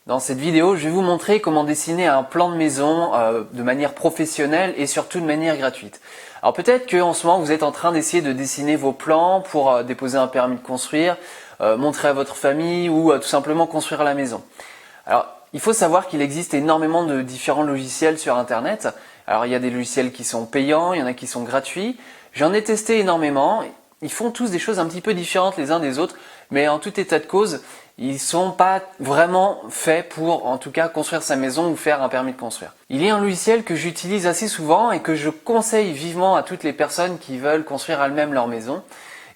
Dans cette vidéo, je vais vous montrer comment dessiner un plan de maison de manière professionnelle et surtout de manière gratuite. Alors peut-être qu'en ce moment vous êtes en train d'essayer de dessiner vos plans pour déposer un permis de construire, montrer à votre famille ou tout simplement construire la maison. Alors il faut savoir qu'il existe énormément de différents logiciels sur internet. Alors il y a des logiciels qui sont payants, il y en a qui sont gratuits. J'en ai testé énormément. Ils font tous des choses un petit peu différentes les uns des autres, mais en tout état de cause, ils sont pas vraiment faits pour, en tout cas, construire sa maison ou faire un permis de construire. Il y a un logiciel que j'utilise assez souvent et que je conseille vivement à toutes les personnes qui veulent construire elles-mêmes leur maison.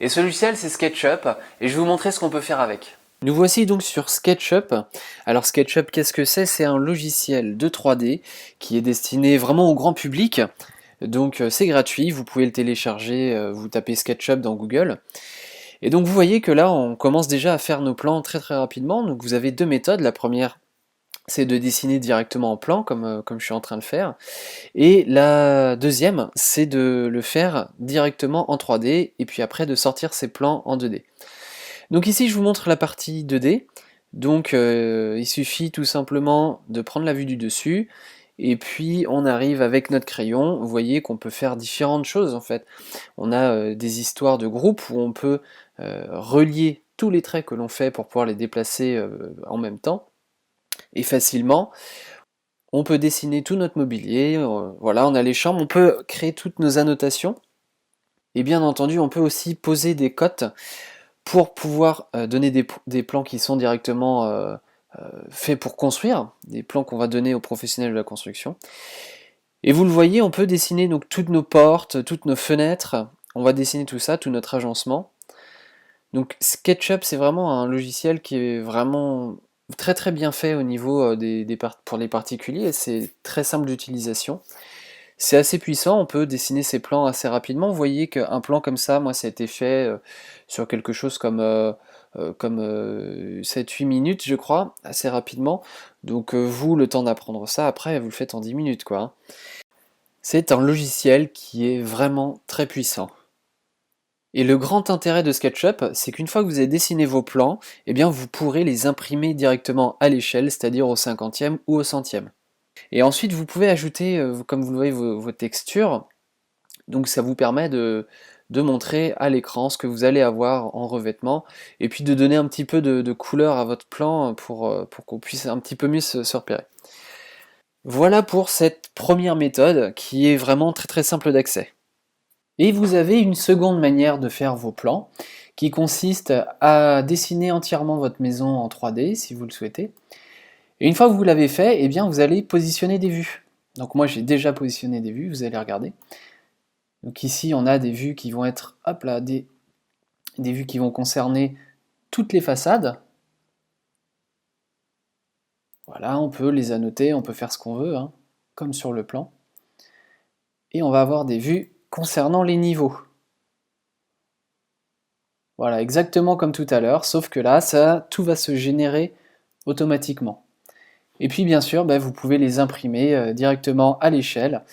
Et ce logiciel, c'est SketchUp, et je vais vous montrer ce qu'on peut faire avec. Nous voici donc sur SketchUp. Alors SketchUp, qu'est-ce que c'est? C'est un logiciel de 3D qui est destiné vraiment au grand public. Donc c'est gratuit, vous pouvez le télécharger, vous tapez SketchUp dans Google. Et donc vous voyez que là on commence déjà à faire nos plans très rapidement. Donc vous avez deux méthodes. La première, c'est de dessiner directement en plan comme je suis en train de faire. Et la deuxième, c'est de le faire directement en 3D et puis après de sortir ces plans en 2D. Donc ici je vous montre la partie 2D. Donc il suffit tout simplement de prendre la vue du dessus. Et puis on arrive avec notre crayon, vous voyez qu'on peut faire différentes choses en fait. On a des histoires de groupe où on peut relier tous les traits que l'on fait pour pouvoir les déplacer en même temps et facilement. On peut dessiner tout notre mobilier, voilà, on a les chambres, on peut créer toutes nos annotations. Et bien entendu, on peut aussi poser des cotes pour pouvoir donner des plans qui sont directement faits pour construire, des plans qu'on va donner aux professionnels de la construction. Et vous le voyez, on peut dessiner donc toutes nos portes, toutes nos fenêtres, on va dessiner tout ça, tout notre agencement. Donc SketchUp, c'est vraiment un logiciel qui est vraiment très bien fait au niveau pour les particuliers, c'est très simple d'utilisation. C'est assez puissant, on peut dessiner ses plans assez rapidement. Vous voyez qu'un plan comme ça, moi ça a été fait sur quelque chose comme 7-8 minutes je crois, assez rapidement. Donc vous, le temps d'apprendre ça, après vous le faites en 10 minutes quoi, hein. C'est un logiciel qui est vraiment très puissant. Et le grand intérêt de SketchUp, c'est qu'une fois que vous avez dessiné vos plans, eh bien vous pourrez les imprimer directement à l'échelle, c'est-à-dire au 50e ou au centième. Et ensuite, vous pouvez ajouter, comme vous le voyez, vos textures. Donc ça vous permet de montrer à l'écran ce que vous allez avoir en revêtement, et puis de donner un petit peu de couleur à votre plan pour qu'on puisse un petit peu mieux se repérer. Voilà pour cette première méthode qui est vraiment très simple d'accès. Et vous avez une seconde manière de faire vos plans, qui consiste à dessiner entièrement votre maison en 3D, si vous le souhaitez. Et une fois que vous l'avez fait, eh bien vous allez positionner des vues. Donc moi j'ai déjà positionné des vues, vous allez regarder. Donc ici on a des vues qui vont être, hop là, des vues qui vont concerner toutes les façades. Voilà, on peut les annoter, on peut faire ce qu'on veut, hein, comme sur le plan. Et on va avoir des vues concernant les niveaux. Voilà, exactement comme tout à l'heure, sauf que là, tout va se générer automatiquement. Et puis bien sûr, vous pouvez les imprimer directement à l'échelle.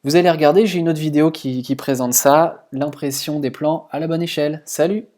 Vous allez regarder, j'ai une autre vidéo qui présente ça, l'impression des plans à la bonne échelle. Salut!